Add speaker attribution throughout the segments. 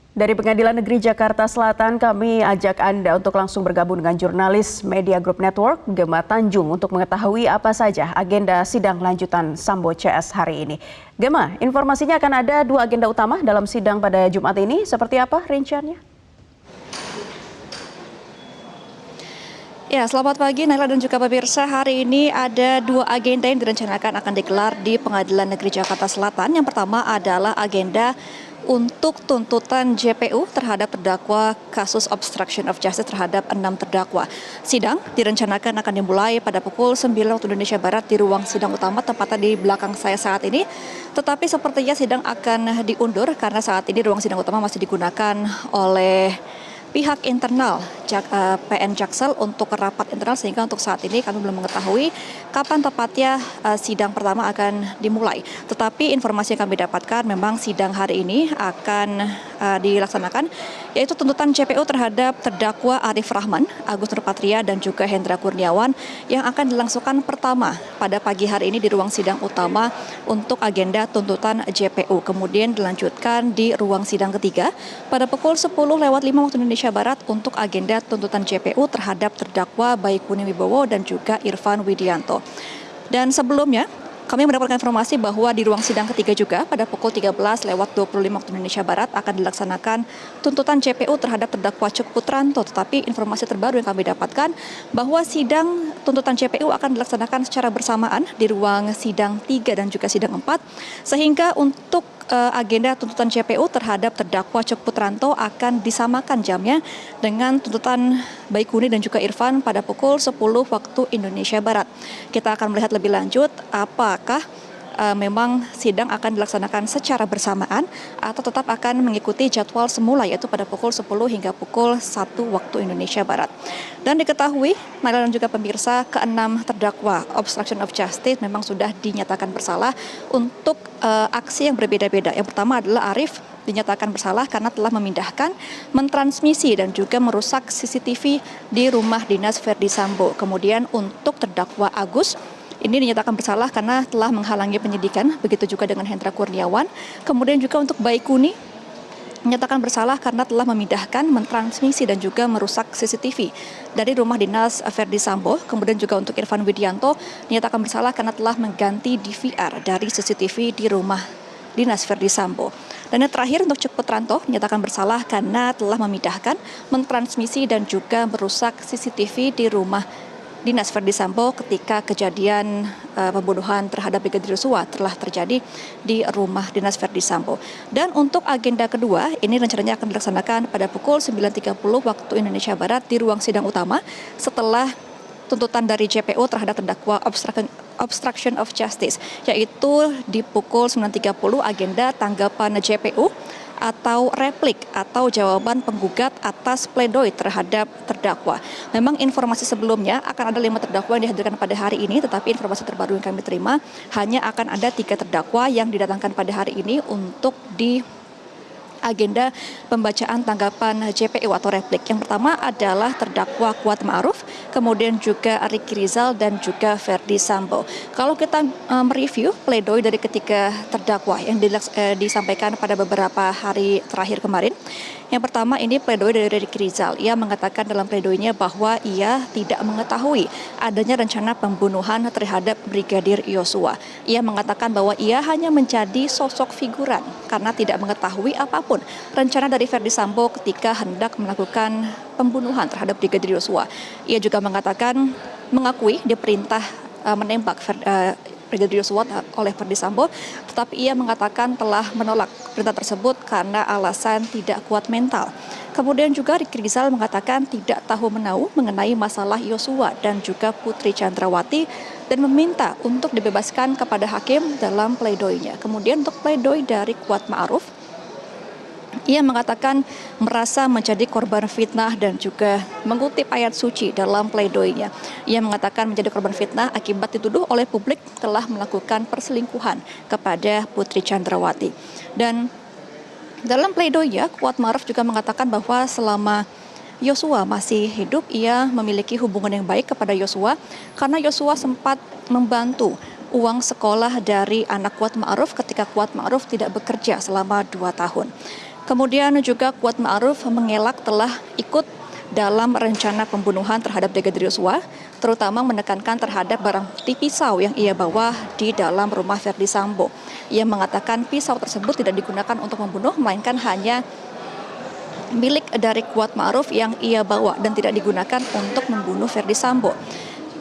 Speaker 1: Dari Pengadilan Negeri Jakarta Selatan, kami ajak Anda untuk langsung bergabung dengan jurnalis Media Group Network, Gema Tanjung, untuk mengetahui apa saja agenda sidang lanjutan Sambo CS hari ini. Gema, informasinya akan ada 2 agenda utama dalam sidang pada Jumat ini. Seperti apa rinciannya?
Speaker 2: Ya, selamat pagi Naila dan juga pemirsa. Hari ini ada 2 agenda yang direncanakan akan digelar di Pengadilan Negeri Jakarta Selatan. Yang pertama adalah agenda untuk tuntutan JPU terhadap terdakwa kasus obstruction of justice terhadap 6 terdakwa. Sidang direncanakan akan dimulai pada pukul 9 waktu Indonesia Barat di ruang sidang utama tempatnya di belakang saya saat ini. Tetapi sepertinya sidang akan diundur karena saat ini ruang sidang utama masih digunakan oleh pihak internal PN Jaksel untuk rapat internal, sehingga untuk saat ini kami belum mengetahui kapan tepatnya sidang pertama akan dimulai. Tetapi informasi yang kami dapatkan memang sidang hari ini akan dilaksanakan, yaitu tuntutan JPU terhadap terdakwa Arif Rahman, Agus Nurpatria, dan juga Hendra Kurniawan yang akan dilangsungkan pertama pada pagi hari ini di ruang sidang utama untuk agenda tuntutan JPU. Kemudian dilanjutkan di ruang sidang ketiga pada pukul 10:05 waktu Indonesia Barat untuk agenda tuntutan JPU terhadap terdakwa Baikuni Wibowo dan juga Irfan Widianto. Dan sebelumnya kami mendapatkan informasi bahwa di ruang sidang ketiga juga pada pukul 13:25 waktu Indonesia Barat akan dilaksanakan tuntutan JPU terhadap terdakwa Cuk Putranto. Tetapi informasi terbaru yang kami dapatkan bahwa sidang tuntutan JPU akan dilaksanakan secara bersamaan di ruang sidang 3 dan juga sidang 4, sehingga untuk agenda tuntutan JPU terhadap terdakwa Cuk Putranto akan disamakan jamnya dengan tuntutan Baikuni dan juga Irfan pada pukul 10 waktu Indonesia Barat. Kita akan melihat lebih lanjut apakah memang sidang akan dilaksanakan secara bersamaan atau tetap akan mengikuti jadwal semula, yaitu pada pukul 10 hingga pukul 1 waktu Indonesia Barat. Dan diketahui, Naila dan juga pemirsa, ke-6 terdakwa obstruction of justice memang sudah dinyatakan bersalah untuk aksi yang berbeda-beda. Yang pertama adalah Arif dinyatakan bersalah karena telah memindahkan, mentransmisi dan juga merusak CCTV di rumah dinas Verdi Sambo. Kemudian untuk terdakwa Agus ini dinyatakan bersalah karena telah menghalangi penyidikan, begitu juga dengan Hendra Kurniawan. Kemudian juga untuk Baikuni dinyatakan bersalah karena telah memindahkan, mentransmisi dan juga merusak CCTV dari rumah dinas Verdi Sambo. Kemudian juga untuk Irfan Widianto dinyatakan bersalah karena telah mengganti DVR dari CCTV di rumah dinas Verdi Sambo. Dan yang terakhir untuk Cuk Putranto dinyatakan bersalah karena telah memindahkan, mentransmisi dan juga merusak CCTV di rumah dinas Verdi Sambo ketika kejadian pembunuhan terhadap Brigadir Yosua telah terjadi di rumah dinas Verdi Sambo. Dan untuk agenda kedua, ini rencananya akan dilaksanakan pada pukul 9:30 waktu Indonesia Barat di ruang sidang utama setelah tuntutan dari JPU terhadap terdakwa obstruction of justice, yaitu di pukul 9:30 agenda tanggapan JPU atau replik atau jawaban penggugat atas pledoi terhadap terdakwa. Memang informasi sebelumnya akan ada 5 terdakwa yang dihadirkan pada hari ini, tetapi informasi terbaru yang kami terima hanya akan ada 3 terdakwa yang didatangkan pada hari ini untuk di agenda pembacaan tanggapan JPU atau replik. Yang pertama adalah terdakwa Kuat Ma'ruf, kemudian juga Ricky Rizal dan juga Verdi Sambo. Kalau kita mereview pledoi dari ketiga terdakwa yang disampaikan pada beberapa hari terakhir kemarin. Yang pertama ini pledoi dari Ricky Rizal. Ia mengatakan dalam pledoinya bahwa ia tidak mengetahui adanya rencana pembunuhan terhadap Brigadir Yosua. Ia mengatakan bahwa ia hanya menjadi sosok figuran karena tidak mengetahui apapun rencana dari Verdi Sambo ketika hendak melakukan pembunuhan terhadap Brigadir Yosua. Ia juga mengakui diperintah menembak Brigadir Yosua oleh Verdi Sambo, tetapi ia mengatakan telah menolak perintah tersebut karena alasan tidak kuat mental. Kemudian juga Ricky Rizal mengatakan tidak tahu menahu mengenai masalah Yosua dan juga Putri Chandrawati dan meminta untuk dibebaskan kepada hakim dalam pledoinya. Kemudian untuk pledoi dari Kuat Ma'ruf, ia mengatakan merasa menjadi korban fitnah dan juga mengutip ayat suci dalam pledoinya. Ia mengatakan menjadi korban fitnah akibat dituduh oleh publik telah melakukan perselingkuhan kepada Putri Chandrawati. Dan dalam pledoinya, Kuat Ma'ruf juga mengatakan bahwa selama Yosua masih hidup, ia memiliki hubungan yang baik kepada Yosua karena Yosua sempat membantu uang sekolah dari anak Kuat Ma'ruf ketika Kuat Ma'ruf tidak bekerja selama 2 tahun. Kemudian juga Kuat Ma'ruf mengelak telah ikut dalam rencana pembunuhan terhadap Brigadir Yosua, terutama menekankan terhadap barang bukti pisau yang ia bawa di dalam rumah Verdi Sambo. Ia mengatakan pisau tersebut tidak digunakan untuk membunuh, melainkan hanya milik dari Kuat Ma'ruf yang ia bawa dan tidak digunakan untuk membunuh Verdi Sambo.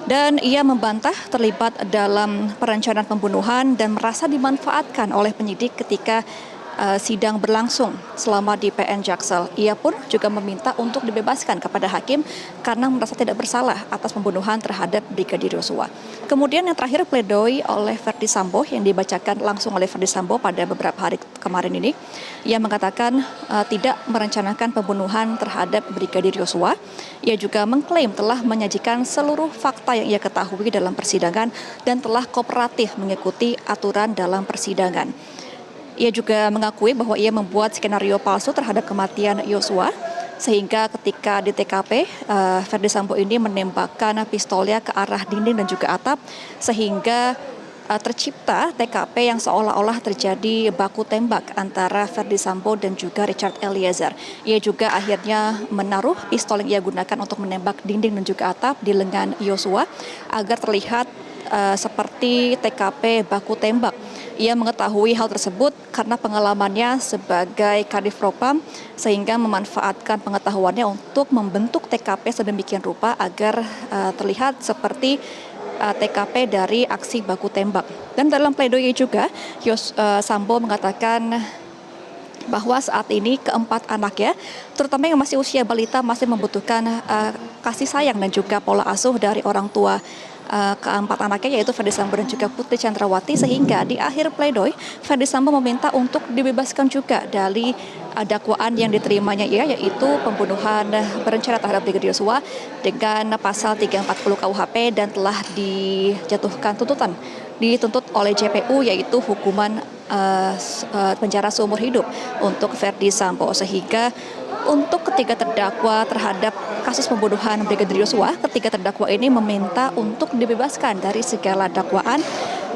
Speaker 2: Dan ia membantah terlibat dalam perencanaan pembunuhan dan merasa dimanfaatkan oleh penyidik ketika sidang berlangsung selama di PN Jaksel. Ia pun juga meminta untuk dibebaskan kepada hakim karena merasa tidak bersalah atas pembunuhan terhadap Brigadir Yosua. Kemudian yang terakhir pledoi oleh Verdi Sambo yang dibacakan langsung oleh Verdi Sambo pada beberapa hari kemarin ini. Ia mengatakan tidak merencanakan pembunuhan terhadap Brigadir Yosua. Ia juga mengklaim telah menyajikan seluruh fakta yang ia ketahui dalam persidangan dan telah kooperatif mengikuti aturan dalam persidangan. Ia juga mengakui bahwa ia membuat skenario palsu terhadap kematian Yosua, sehingga ketika di TKP, Verdi Sambo ini menembakkan pistolnya ke arah dinding dan juga atap, sehingga tercipta TKP yang seolah-olah terjadi baku tembak antara Verdi Sambo dan juga Richard Eliezer. Ia juga akhirnya menaruh pistol yang ia gunakan untuk menembak dinding dan juga atap di lengan Yosua agar terlihat seperti TKP baku tembak. Ia mengetahui hal tersebut karena pengalamannya sebagai Kadif Propam, sehingga memanfaatkan pengetahuannya untuk membentuk TKP sedemikian rupa agar terlihat seperti TKP dari aksi baku tembak. Dan dalam pledoi juga, Sambo mengatakan bahwa saat ini keempat anaknya, terutama yang masih usia balita, masih membutuhkan kasih sayang dan juga pola asuh dari orang tua keempat anaknya, yaitu Verdi Sambo dan juga Putri Chandrawati, sehingga di akhir pledoi Verdi Sambo meminta untuk dibebaskan juga dari dakwaan yang diterimanya yaitu pembunuhan berencana terhadap Brigadir Yosua dengan pasal 340 KUHP dan telah dijatuhkan dituntut oleh JPU yaitu hukuman penjara seumur hidup untuk Verdi Sambo, sehingga untuk ketiga terdakwa terhadap kasus pembunuhan Brigadir Yosua, ketiga terdakwa ini meminta untuk dibebaskan dari segala dakwaan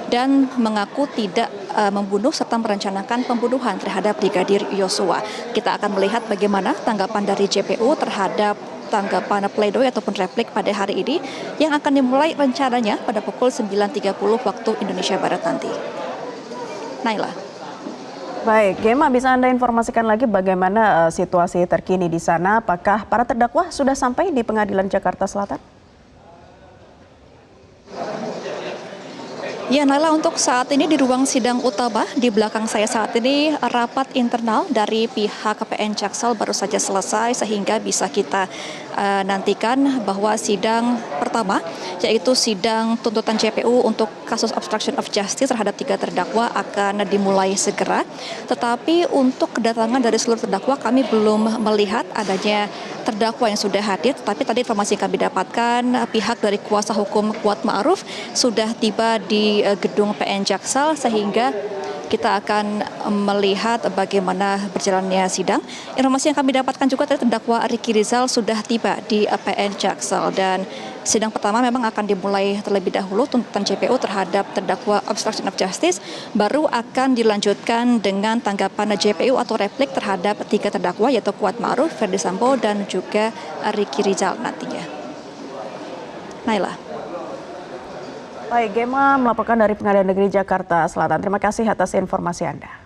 Speaker 2: dan mengaku tidak membunuh serta merencanakan pembunuhan terhadap Brigadir Yosua. Kita akan melihat bagaimana tanggapan dari JPU terhadap tanggapan pledoi ataupun replik pada hari ini yang akan dimulai rencananya pada pukul 9.30 waktu Indonesia Barat nanti. Naila.
Speaker 1: Baik, Gema, bisa Anda informasikan lagi bagaimana situasi terkini di sana? Apakah para terdakwa sudah sampai di Pengadilan Jakarta Selatan?
Speaker 2: Ya, Naila, untuk saat ini di ruang sidang utama di belakang saya saat ini rapat internal dari pihak PN Jaksel baru saja selesai, sehingga bisa kita nantikan bahwa sidang pertama yaitu sidang tuntutan JPU untuk kasus obstruction of justice terhadap tiga terdakwa akan dimulai segera. Tetapi untuk kedatangan dari seluruh terdakwa kami belum melihat adanya terdakwa yang sudah hadir, tetapi tadi informasi yang kami dapatkan pihak dari kuasa hukum Kuat Ma'ruf sudah tiba di gedung PN Jaksel, sehingga kita akan melihat bagaimana berjalannya sidang. Informasi yang kami dapatkan juga tadi terdakwa Ricky Rizal sudah tiba di PN Jaksel, dan sidang pertama memang akan dimulai terlebih dahulu tuntutan JPU terhadap terdakwa obstruction of justice, baru akan dilanjutkan dengan tanggapan JPU atau replik terhadap tiga terdakwa yaitu Kuat Ma'ruf, Verdi Sambo dan juga Ricky Rizal nantinya. Naila.
Speaker 1: Baik, Gema melaporkan dari Pengadilan Negeri Jakarta Selatan. Terima kasih atas informasi Anda.